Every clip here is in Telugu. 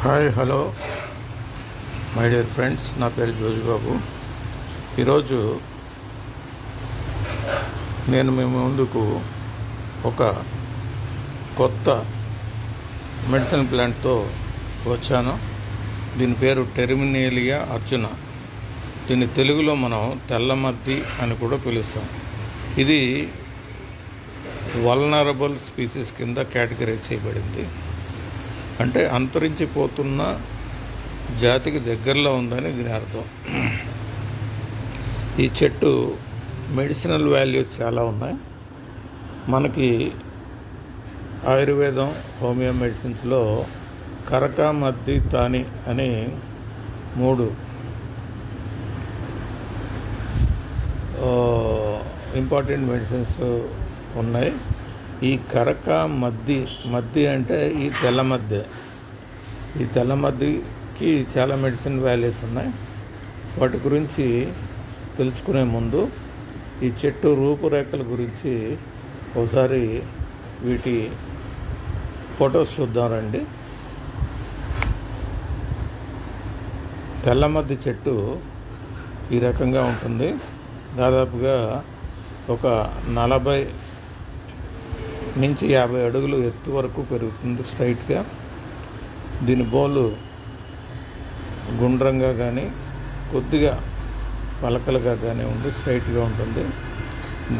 Hi hello my dear friends, నా పేరు జోజిబాబు. ఈరోజు నేను మీ ముందుకు ఒక కొత్త మెడిసిన్ ప్లాంట్తో వచ్చాను. దీని పేరు టెర్మినేలియా అర్జున. దీన్ని తెలుగులో మనం తెల్లమద్ది అని కూడా పిలుస్తాం. ఇది వల్నరబుల్ స్పీసీస్ కింద కేటగిరైజ్ చేయబడింది. అంటే అంతరించిపోతున్న జాతికి దగ్గరలో ఉందని దీని అర్థం. ఈ చెట్టు మెడిసినల్ వాల్యూస్ చాలా ఉన్నాయి. మనకి ఆయుర్వేదం, హోమియో మెడిసిన్స్లో కరక, మద్ది, తాని అని 3 ఇంపార్టెంట్ మెడిసిన్స్ ఉన్నాయి. ఈ కరక, మద్ది అంటే ఈ తెల్లమద్దికి చాలా మెడిసిన్ వాల్యూస్ ఉన్నాయి. వాటి గురించి తెలుసుకునే ముందు ఈ చెట్టు రూపురేఖల గురించి ఒకసారి వీటి ఫొటోస్ చూద్దాం రండి. తెల్లమద్ది చెట్టు ఈ రకంగా ఉంటుంది. దాదాపుగా ఒక 40 నుంచి 50 అడుగులు ఎత్తు వరకు పెరుగుతుంది స్ట్రైట్గా. దీని బోలు గుండ్రంగా కానీ కొద్దిగా పలకలుగా కానీ ఉండి స్ట్రైట్గా ఉంటుంది.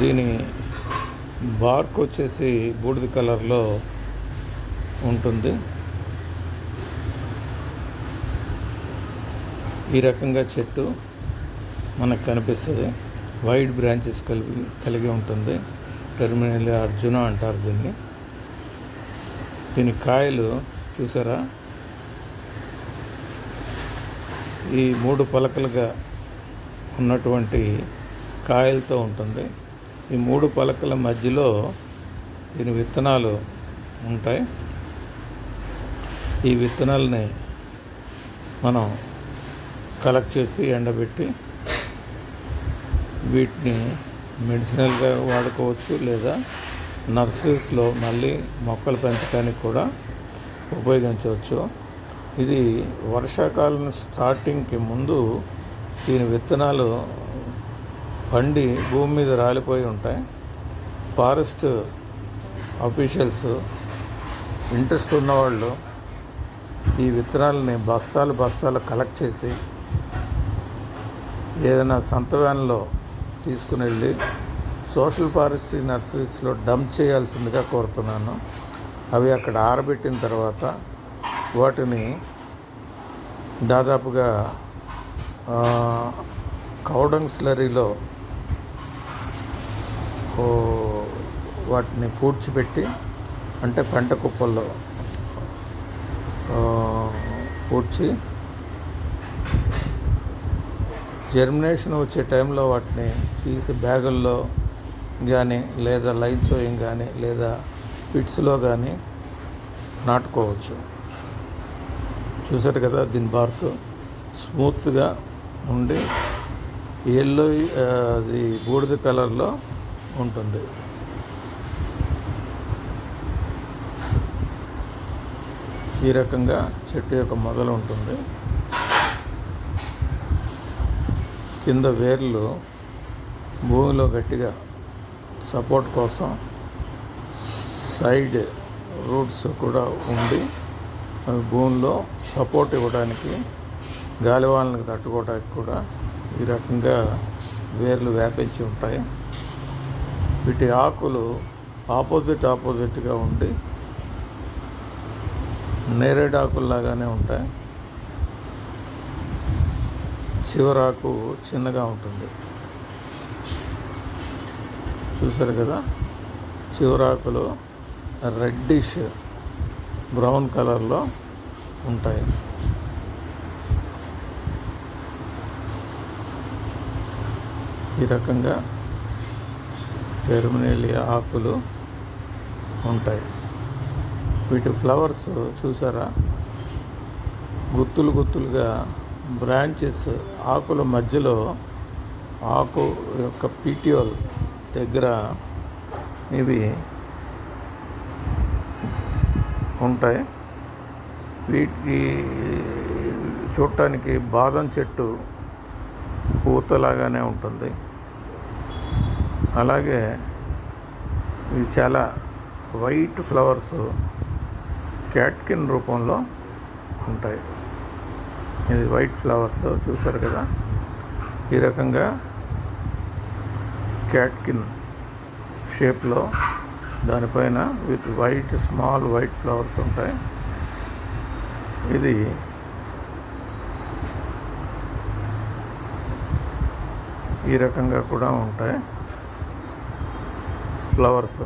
దీని బార్క్ వచ్చేసి బూడిద కలర్లో ఉంటుంది. ఈ రకంగా చెట్టు మనకు కనిపిస్తుంది. వైడ్ బ్రాంచెస్ కలిగి ఉంటుంది. టెర్మినేలియా అర్జున అంటారు దీన్ని. దీని కాయలు చూసారా, ఈ 3 పలకలుగా ఉన్నటువంటి కాయలతో ఉంటుంది. ఈ 3 పలకల మధ్యలో దీని విత్తనాలు ఉంటాయి. ఈ విత్తనాలని మనం కలెక్ట్ చేసి ఎండబెట్టి వీటిని మెడిసినల్గా వాడుకోవచ్చు, లేదా నర్సరీస్లో మళ్ళీ మొక్కలు పెంచడానికి కూడా ఉపయోగించవచ్చు. ఇది వర్షాకాలం స్టార్టింగ్కి ముందు దీని విత్తనాలు పండి భూమి మీద రాలిపోయి ఉంటాయి. ఫారెస్ట్ అఫీషియల్స్, ఇంట్రెస్ట్ ఉన్నవాళ్ళు ఈ విత్తనాలని బస్తాలు కలెక్ట్ చేసి ఏదైనా సంత వ్యాన్లో తీసుకుని వెళ్ళి సోషల్ ఫారెస్ట్రీ నర్సరీస్లో డంప్ చేయాల్సిందిగా కోరుతున్నాను. అవి అక్కడ ఆరబెట్టిన తర్వాత వాటిని దాదాపుగా కౌడంగ్ స్లరీలో వాటిని పూడ్చిపెట్టి, అంటే పంట కుప్పల్లో పూడ్చి జర్మినేషన్ వచ్చే టైంలో వాటిని తీసి బ్యాగుల్లో కానీ, లేదా లైన్ సోయింగ్ కానీ, లేదా పిట్స్లో కానీ నాటుకోవచ్చు. చూసారు కదా, దీని బార్క్ స్మూత్గా ఉండి ఎల్లో, అది బూడిద కలర్లో ఉంటుంది. ఈ రకంగా చెట్టు యొక్క మొదలు ఉంటుంది. కింద వేర్లు భూమిలో గట్టిగా సపోర్ట్ కోసం సైడ్ రూట్స్ కూడా ఉండి అవి భూమిలో సపోర్ట్ ఇవ్వడానికి, గాలివానలకు తట్టుకోవడానికి కూడా ఈ రకంగా వేర్లు వ్యాపించి ఉంటాయి. వీటి ఆకులు ఆపోజిట్గా ఉండి నేరేడు ఆకుల్లాగానే ఉంటాయి. చివరాకు చిన్నగా ఉంటుంది. చూసారు కదా, చివరాకులు రెడ్డిష్ బ్రౌన్ కలర్లో ఉంటాయి. ఈ రకంగా టెర్మినేలియా ఆకులు ఉంటాయి. వీటి ఫ్లవర్స్ చూసారా, గుత్తులుగా బ్రాంచెస్ ఆకుల మధ్యలో, ఆకు యొక్క పీటియోల్ దగ్గర ఇవి ఉంటాయి. వీటి చూడటానికి బాదం చెట్టు పూతలాగానే ఉంటుంది. అలాగే ఇవి చాలా వైట్ ఫ్లవర్స్ క్యాట్కిన్ రూపంలో ఉంటాయి. ఇది వైట్ ఫ్లవర్స్ చూసారు కదా, ఈ రకంగా క్యాట్కిన్ షేప్లో దానిపైన with white small white flowers ఉంటాయి. ఇది ఈ రకంగా కూడా ఉంటాయి ఫ్లవర్స్.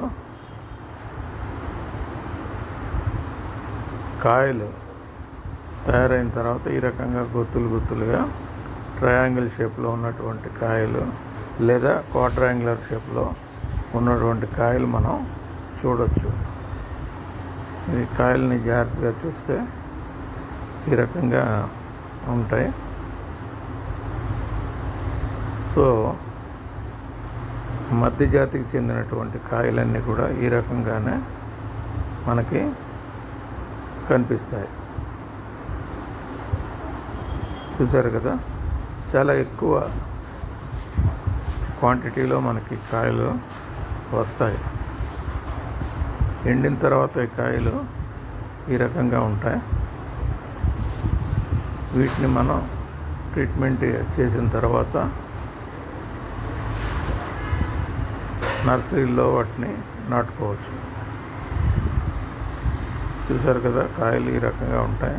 కాయలు తయారైన తర్వాత ఈ రకంగా గుత్తులుగా ట్రయాంగిల్ షేప్లో ఉన్నటువంటి కాయలు లేదా క్వాడ్రాంగులర్ షేప్లో ఉన్నటువంటి కాయలు మనం చూడొచ్చు. ఈ కాయల్ని జాగ్రత్తగా చూస్తే ఈ రకంగా ఉంటాయి. సో మధ్య జాతికి చెందినటువంటి కాయలన్నీ కూడా ఈ రకంగానే మనకి కనిపిస్తాయి. చూసారు కదా, చాలా ఎక్కువ క్వాంటిటీలో మనకి కాయలు వస్తాయి. ఎండిన తర్వాత ఈ కాయలు ఈ రకంగా ఉంటాయి. వీటిని మనం ట్రీట్మెంట్ చేసిన తర్వాత నర్సరీలో వాటిని నాటుకోవచ్చు. చూసారు కదా, కాయలు ఈ రకంగా ఉంటాయి.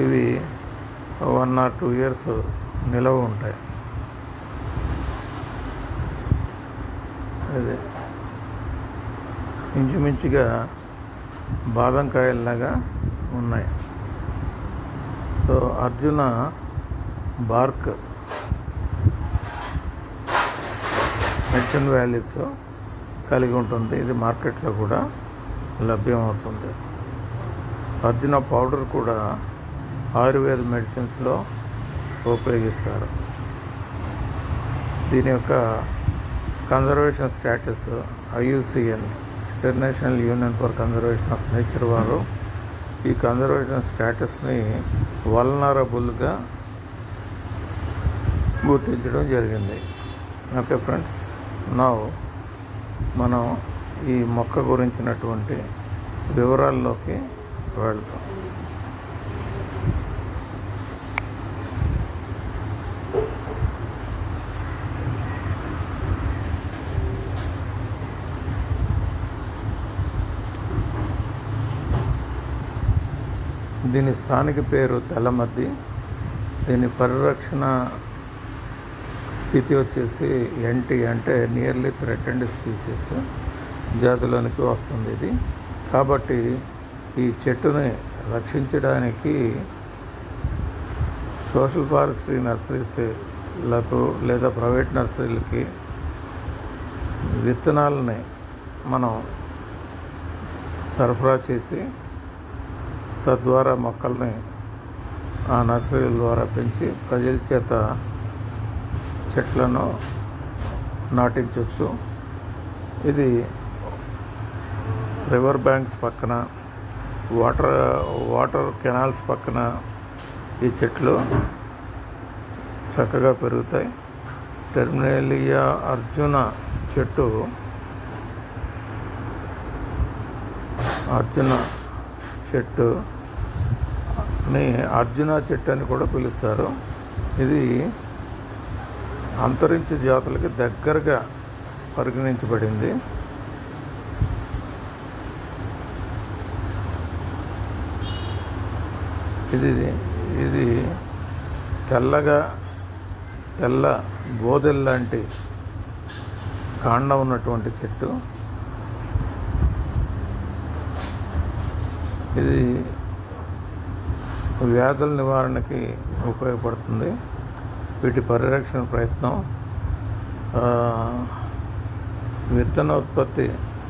ఇవి 1 or 2 years నిలవ ఉంటాయి. అదే ఇంచుమించుగా బాదం కాయల్లాగా ఉన్నాయి. So Arjuna BARC medicine values కలిగి ఉంటుంది. ఇది మార్కెట్లో కూడా లభ్యమవుతుంది. అర్జున పౌడర్ కూడా ఆయుర్వేద మెడిసిన్స్లో ఉపయోగిస్తారు. దీని యొక్క conservation status IUCN international union for conservation of nature వారు ఈ కన్జర్వేషన్ స్టేటస్ని వల్నరబుల్గా గుర్తించడం జరిగింది. ఓకే ఫ్రెండ్స్, నౌ మనం ఈ మొక్క గురించినటువంటి వివరాల్లోకి వెళ్తాం. దీని స్థానిక పేరు తెల్లమద్ది. దీని పరిరక్షణ స్థితి వచ్చేసి NT అంటే నియర్లీ థ్రెటెండ్ స్పీసీస్ జాతిలోనికి వస్తుంది ఇది. కాబట్టి ఈ చెట్టుని రక్షించడానికి సోషల్ ఫారెస్ట్రీ నర్సరీస్లకు లేదా ప్రైవేట్ నర్సరీలకి విత్తనాలని మనం సరఫరా చేసి తద్వారా మొక్కల్ని ఆ నర్సరీల ద్వారా పెంచి ప్రజల చేత చెట్లను నాటించవచ్చు. ఇది రివర్ బ్యాంక్స్ పక్కన, వాటర్ కెనాల్స్ పక్కన ఈ చెట్లు చక్కగా పెరుగుతాయి. టెర్మినేలియా అర్జున చెట్టుని అర్జున చెట్టు అని కూడా పిలుస్తారు. ఇది అంతరించే జాతులకి దగ్గరగా పరిగణించబడింది. ఇది తెల్ల బోదెల్లాంటి కాండం ఉన్నటువంటి చెట్టు. ఇది వ్యాధుల నివారణకి ఉపయోగపడుతుంది. వీటి పరిరక్షణ ప్రయత్నం విత్తనోత్పత్తి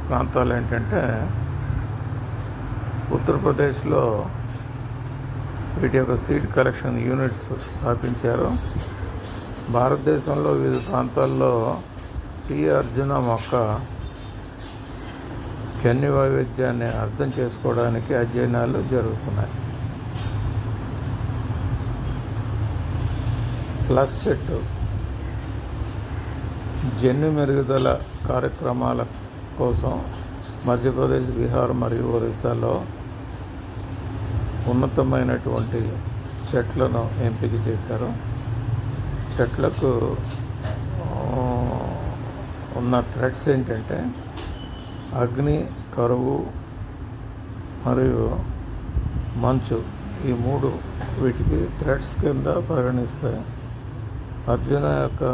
ప్రాంతాలు ఏంటంటే ఉత్తరప్రదేశ్లో వీటి యొక్క సీడ్ కలెక్షన్ యూనిట్స్ స్థాపించారు. భారతదేశంలో వివిధ ప్రాంతాల్లో ఈ అర్జున మొక్క జన్యు వైవిధ్యాన్ని అర్థం చేసుకోవడానికి అధ్యయనాలు జరుగుతున్నాయి. ప్లస్ చెట్టు జన్యు మెరుగుదల కార్యక్రమాల కోసం మధ్యప్రదేశ్, బీహార్ మరియు ఒరిస్సాలో ఉన్నతమైనటువంటి చెట్లను ఎంపిక చేశారు. చెట్లకు ఉన్న థ్రెడ్స్ ఏంటంటే అగ్ని, కరువు మరియు మంచు, ఈ మూడు వీటికి థ్రెడ్స్ కింద పరిగణిస్తాయి. అర్జున యొక్క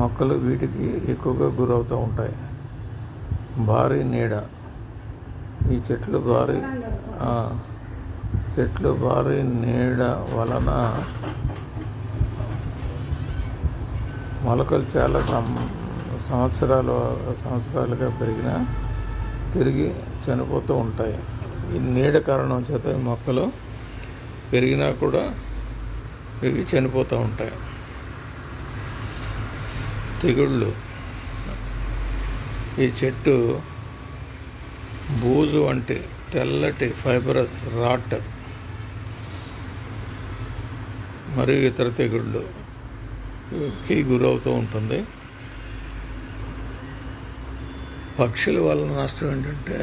మొక్కలు వీటికి ఎక్కువగా గురవుతూ ఉంటాయి. భారీ నీడ, ఈ చెట్లు భారీ నీడ వలన మొలకలు చాలా సంవత్సరాలుగా పెరిగినా తిరిగి చనిపోతూ ఉంటాయి. ఈ నీడ కారణం చేత మొక్కలు పెరిగినా కూడా ఇవి చనిపోతూ ఉంటాయి. తెగుళ్ళు, ఈ చెట్టు బూజు వంటి తెల్లటి ఫైబరస్ రాట్ మరియు ఇతర తెగుళ్ళకి గురవుతూ ఉంటుంది. పక్షుల వల్ల నష్టం ఏంటంటే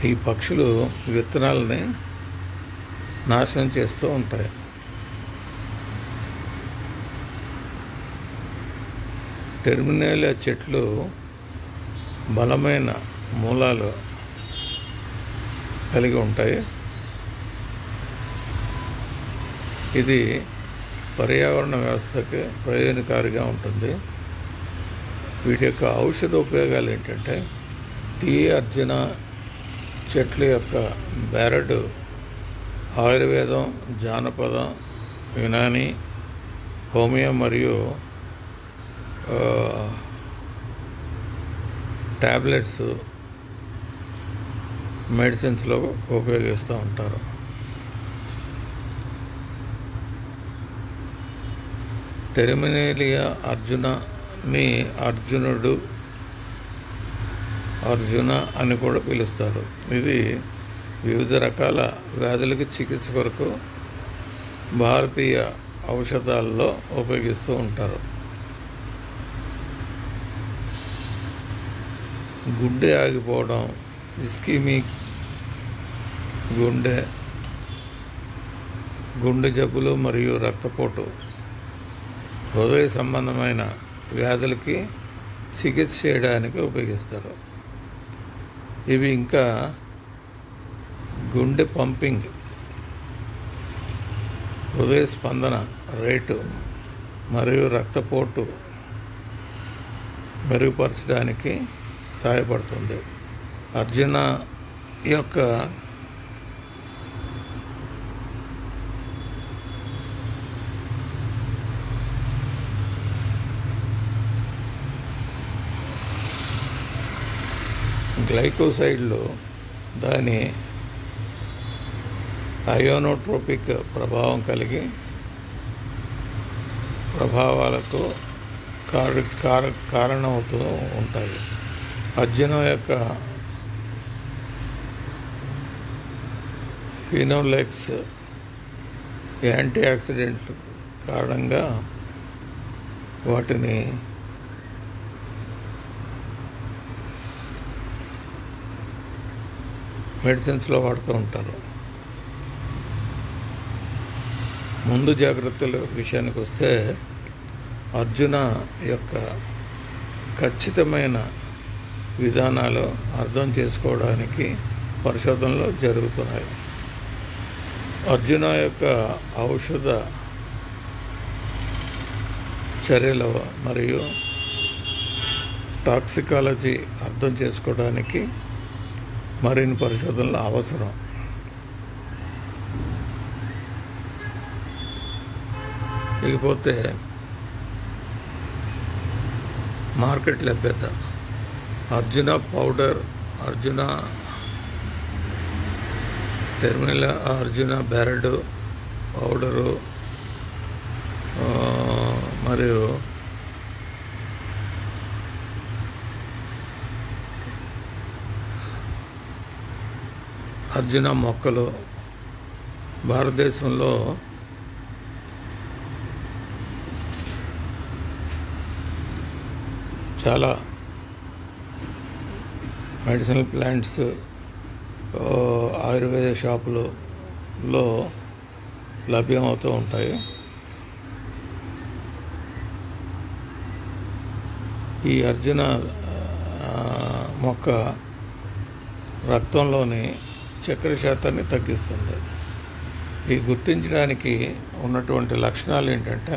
ఈ పక్షులు విత్తనాలని నాశనం చేస్తూ ఉంటాయి. టెర్మినేలియా చెట్లు బలమైన మూలాలు కలిగి ఉంటాయి. ఇది పర్యావరణ వ్యవస్థకి ప్రయోజనకారిగా ఉంటుంది. వీటి యొక్క ఔషధ ఉపయోగాలు ఏంటంటే టీ, అర్జున చెట్ల యొక్క బెరడు ఆయుర్వేదం, జానపదం, యునాని, హోమియో మరియు ట్యాబ్లెట్స్, మెడిసిన్స్లో ఉపయోగిస్తూ ఉంటారు. టెర్మినేలియా అర్జునని అర్జున అని కూడా పిలుస్తారు. ఇది వివిధ రకాల వ్యాధులకి చికిత్స కొరకు భారతీయ ఔషధాల్లో ఉపయోగిస్తూ ఉంటారు. గుండె ఆగిపోవడం, ఇస్కిమిక్ గుండె జబ్బులు మరియు రక్తపోటు, హృదయ సంబంధమైన వ్యాధులకి చికిత్స చేయడానికి ఉపయోగిస్తారు. ఇవి ఇంకా గుండె పంపింగ్, హృదయ స్పందన రేటు మరియు రక్తపోటు మెరుగుపరచడానికి సహాయపడుతుంది. అర్జున యొక్క గ్లైకోసైడ్లో దాని అయోనోట్రోపిక్ ప్రభావాలకు కారణమవుతూ ఉంటాయి. అర్జునం యొక్క ఫినోలెక్స్ యాంటీ ఆక్సిడెంట్ కారణంగా వాటిని మెడిసిన్స్లో వాడుతూ ఉంటారు. ముందు జాగ్రత్తల విషయానికి వస్తే అర్జున యొక్క ఖచ్చితమైన విధానాలు అర్థం చేసుకోవడానికి పరిశోధనలు జరుగుతున్నాయి. అర్జున యొక్క ఔషధ చర్యలు మరియు టాక్సికాలజీ అర్థం చేసుకోవడానికి మరిన్ని పరిశోధనలు అవసరం. ఇకపోతే మార్కెట్ లభ్యత, అర్జున పౌడర్, అర్జున టెర్మినల్, అర్జున బెరడు పౌడరు మరియు అర్జున మొక్కలు భారతదేశంలో చాలా మెడిసినల్ ప్లాంట్స్ ఆయుర్వేద షాపులలో లభ్యమవుతూ ఉంటాయి. ఈ అర్జున మొక్క రక్తంలోని చక్కెర శాతాన్ని తగ్గిస్తుంది. ఈ గుర్తించడానికి ఉన్నటువంటి లక్షణాలు ఏంటంటే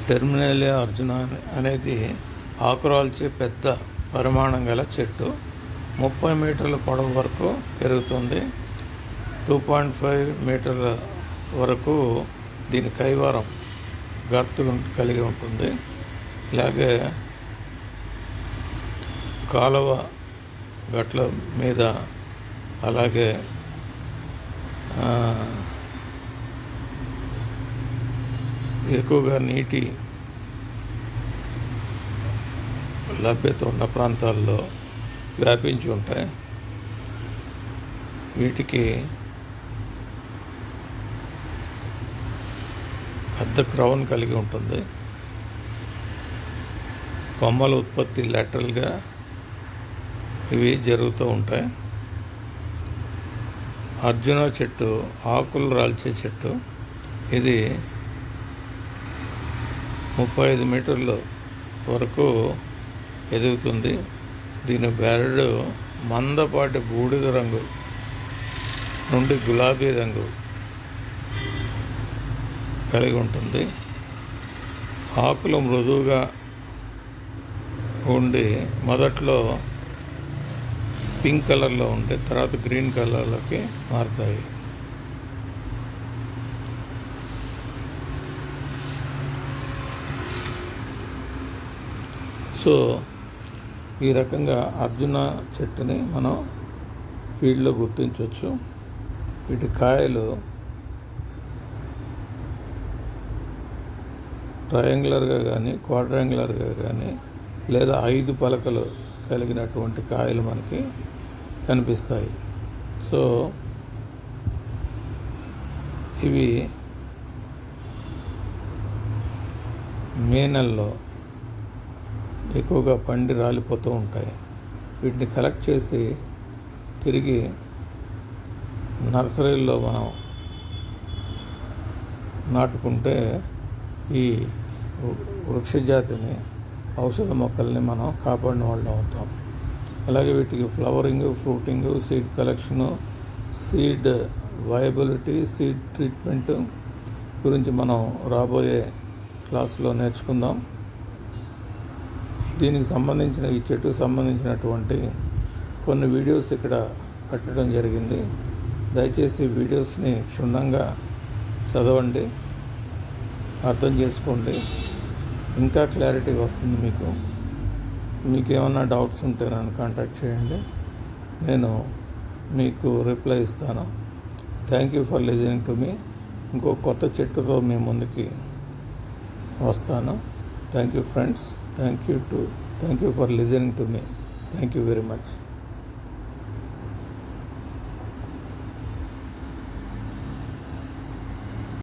టెర్మినేలియా అర్జున అనేది ఆకురాల్చే పెద్ద పరిమాణం గల చెట్టు. 30 మీటర్ల పొడవు వరకు పెరుగుతుంది. 2.5 మీటర్ల వరకు దీని కైవారం గర్తు కలిగి ఉంటుంది. ఇలాగే కాలువ గట్ల మీద, అలాగే ఎక్కువగా నీటి లభ్యత ఉన్న ప్రాంతాల్లో వ్యాపించి ఉంటాయి. వీటికి పెద్ద క్రౌన్ కలిగి ఉంటుంది. కొమ్మల ఉత్పత్తి లాటరల్గా ఇవి జరుగుతూ ఉంటాయి. అర్జున చెట్టు ఆకులు రాల్చే చెట్టు. ఇది 35 మీటర్ల వరకు ఎదుగుతుంది. దీని బెరడు మందపాటి బూడిద రంగు నుండి గులాబీ రంగు కలిగి ఉంటుంది. ఆకులు మృదువుగా ఉండి మొదట్లో పింక్ కలర్లో ఉంటే తర్వాత గ్రీన్ కలర్లోకి మారుతాయి. సో ఈ రకంగా అర్జున చెట్టుని మనం ఫీల్డ్లో గుర్తించవచ్చు. వీటి కాయలు ట్రయాంగులర్గా కానీ క్వాడ్రాంగులర్గా కానీ లేదా 5 పలకలు కలిగినటువంటి కాయలు మనకి కనిపిస్తాయి. సో ఇవి మే నెలలో ఎక్కువగా పండి రాలిపోతూ ఉంటాయి. వీటిని కలెక్ట్ చేసి తిరిగి నర్సరీల్లో మనం నాటుకుంటే ఈ వృక్షజాతిని, ఔషధ మొక్కల్ని మనం కాపాడిన వాళ్ళు అవుతాం. అలాగే వీటికి flowering, fruiting, seed collection, seed viability, seed treatment గురించి మనం రాబోయే క్లాసులో నేర్చుకుందాం. దీనికి సంబంధించిన, ఈ చెట్టుకు సంబంధించినటువంటి కొన్ని వీడియోస్ ఇక్కడ పెట్టడం జరిగింది. దయచేసి వీడియోస్ని క్షుణ్ణంగా చదవండి, అర్థం చేసుకోండి. ఇంకా క్లారిటీ వస్తుంది. మీకు ఏమన్నా డౌట్స్ ఉంటే నన్ను కాంటాక్ట్ చేయండి, నేను మీకు రిప్లై ఇస్తాను. Thank you for listening to me. ఇంకో కొత్త చెట్టుతో మీ ముందుకి వస్తాను. Thank you friends. Thank you for listening to me. Thank you very much.